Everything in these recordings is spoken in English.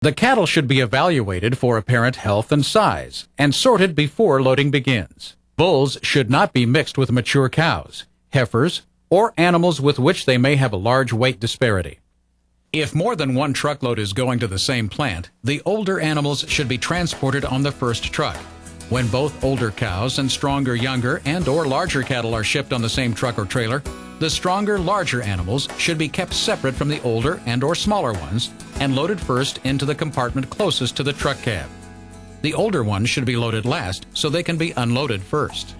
The cattle should be evaluated for apparent health and size and sorted before loading begins. Bulls should not be mixed with mature cows, heifers, or animals with which they may have a large weight disparity. If more than one truckload is going to the same plant, the older animals should be transported on the first truck. When both older cows and stronger younger and or larger cattle are shipped on the same truck or trailer, the stronger, larger animals should be kept separate from the older and or smaller ones and loaded first into the compartment closest to the truck cab. The older ones should be loaded last so they can be unloaded first.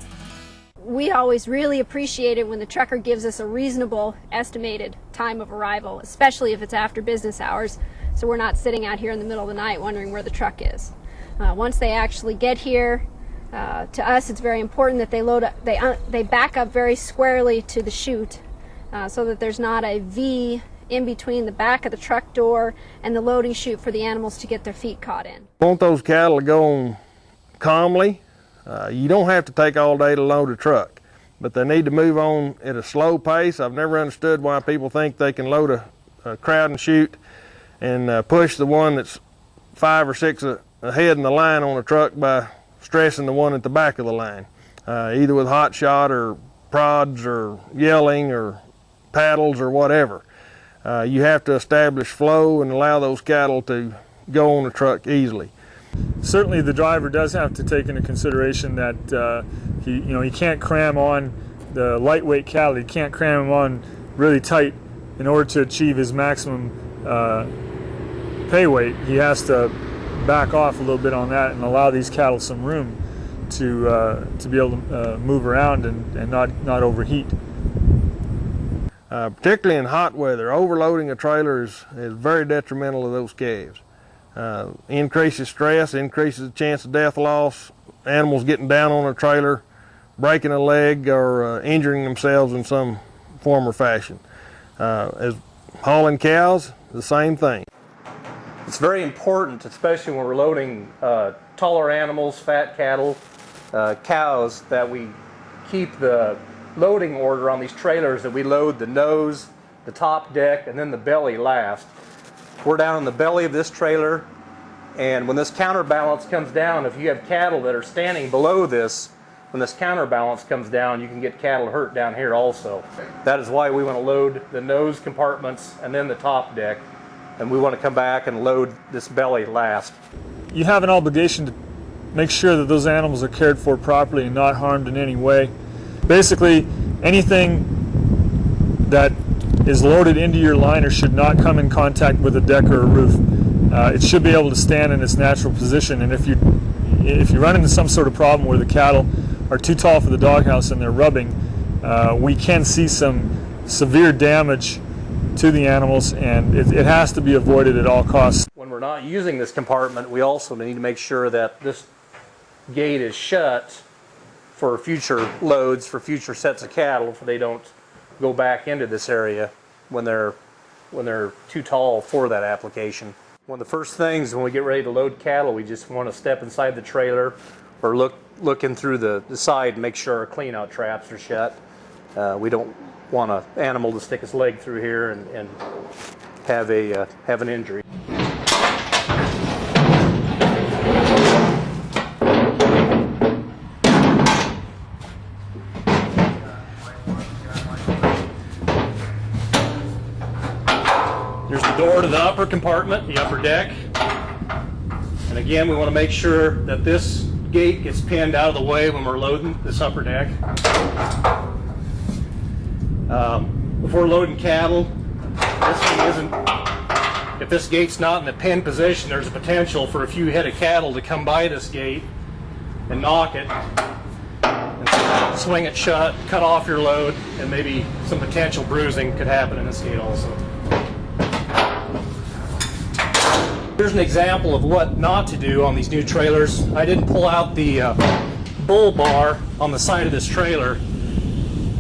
We always really appreciate it when the trucker gives us a reasonable estimated time of arrival, especially if it's after business hours, so we're not sitting out here in the middle of the night wondering where the truck is. Once they actually get here, to us it's very important that they back up very squarely to the chute so that there's not a V in between the back of the truck door and the loading chute for the animals to get their feet caught in. Want those cattle to go on calmly. You don't have to take all day to load a truck, but they need to move on at a slow pace. I've never understood why people think they can load a crowd and chute and push the one that's 5 or 6 ahead in the line on a truck by stressing the one at the back of the line, either with hot shot or prods or yelling or paddles or whatever. You have to establish flow and allow those cattle to go on the truck easily. Certainly the driver does have to take into consideration that he can't cram on the lightweight cattle. He can't cram them on really tight in order to achieve his maximum pay weight. He has to back off a little bit on that and allow these cattle some room to be able to move around and not overheat. Particularly in hot weather, overloading a trailer is very detrimental to those calves. Increases stress, increases the chance of death loss, animals getting down on a trailer, breaking a leg, or injuring themselves in some form or fashion. As hauling cows, the same thing. It's very important, especially when we're loading taller animals, fat cattle, cows, that we keep the loading order on these trailers, that we load the nose, the top deck, and then the belly last. We're down in the belly of this trailer, and when this counterbalance comes down, if you have cattle that are standing below this, when this counterbalance comes down, you can get cattle hurt down here also. That is why we want to load the nose compartments and then the top deck, and we want to come back and load this belly last. You have an obligation to make sure that those animals are cared for properly and not harmed in any way. Basically, anything that is loaded into your liner should not come in contact with a deck or a roof. It should be able to stand in its natural position, and if you run into some sort of problem where the cattle are too tall for the doghouse and they're rubbing, we can see some severe damage to the animals, and it has to be avoided at all costs. When we're not using this compartment, we also need to make sure that this gate is shut for future loads, for future sets of cattle, so they don't go back into this area when they're too tall for that application. One of the first things when we get ready to load cattle, we just want to step inside the trailer or look in through the side and make sure our clean out traps are shut. We don't want an animal to stick its leg through here and have an injury. There's the door to the upper compartment, the upper deck. And again, we want to make sure that this gate gets pinned out of the way when we're loading this upper deck. Before loading cattle, if this gate's not in the pin position, there's a potential for a few head of cattle to come by this gate and knock it, and swing it shut, cut off your load, and maybe some potential bruising could happen in this gate also. Here's an example of what not to do on these new trailers. I didn't pull out the bull bar on the side of this trailer,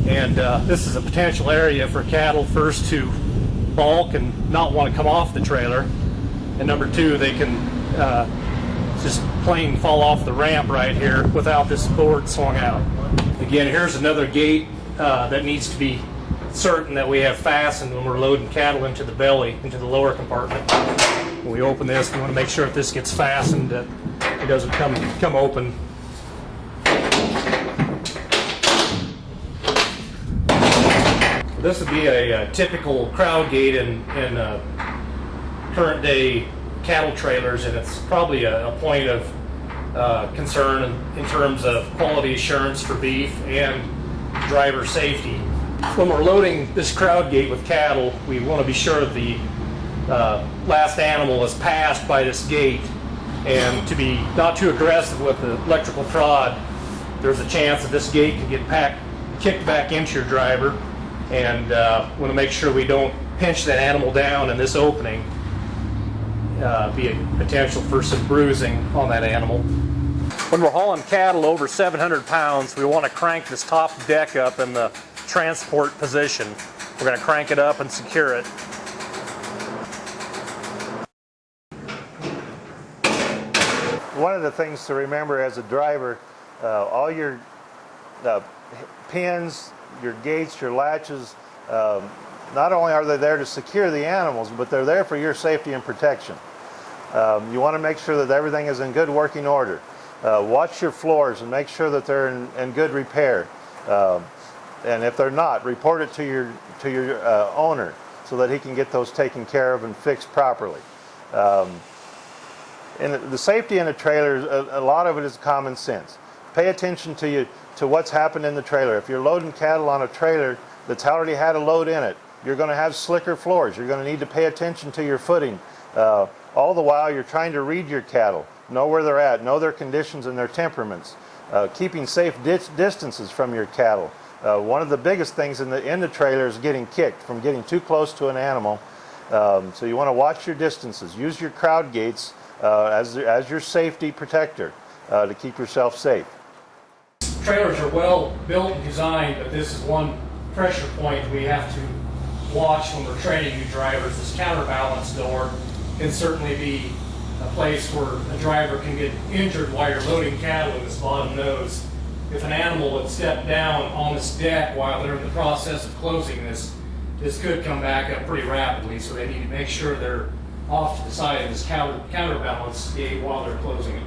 and this is a potential area for cattle first to balk and not want to come off the trailer, and number two, they can just plain fall off the ramp right here without this board swung out. Again, here's another gate that needs to be certain that we have fastened when we're loading cattle into the belly, into the lower compartment. When we open this, we want to make sure if this gets fastened that it doesn't come open. This would be a typical crowd gate in current day cattle trailers, and it's probably a point of concern in terms of quality assurance for beef and driver safety. When we're loading this crowd gate with cattle, we want to be sure that the last animal is passed by this gate, and to be not too aggressive with the electrical prod, there's a chance that this gate could get kicked back into your driver, and want to make sure we don't pinch that animal down in this opening, be a potential for some bruising on that animal. When we're hauling cattle over 700 pounds, we want to crank this top deck up in the transport position. We're going to crank it up and secure it. One of the things to remember as a driver, all your pins, your gates, your latches, not only are they there to secure the animals, but they're there for your safety and protection. You want to make sure that everything is in good working order. Watch your floors and make sure that they're in good repair. And if they're not, report it to your owner so that he can get those taken care of and fixed properly. And the safety in a trailer, a lot of it is common sense. Pay attention to what's happened in the trailer. If you're loading cattle on a trailer that's already had a load in it, you're going to have slicker floors. You're going to need to pay attention to your footing. All the while you're trying to read your cattle, know where they're at, know their conditions and their temperaments, keeping safe distances from your cattle. One of the biggest things in the trailer is getting kicked from getting too close to an animal. So you want to watch your distances. Use your crowd gates as your safety protector to keep yourself safe. Trailers are well built and designed, but this is one pressure point we have to watch when we're training new drivers. This counterbalance door can certainly be a place where a driver can get injured while you're loading cattle in this bottom nose. If an animal would step down on this deck while they're in the process of closing this could come back up pretty rapidly, so they need to make sure they're off to the side of this counterbalance gate while they're closing it.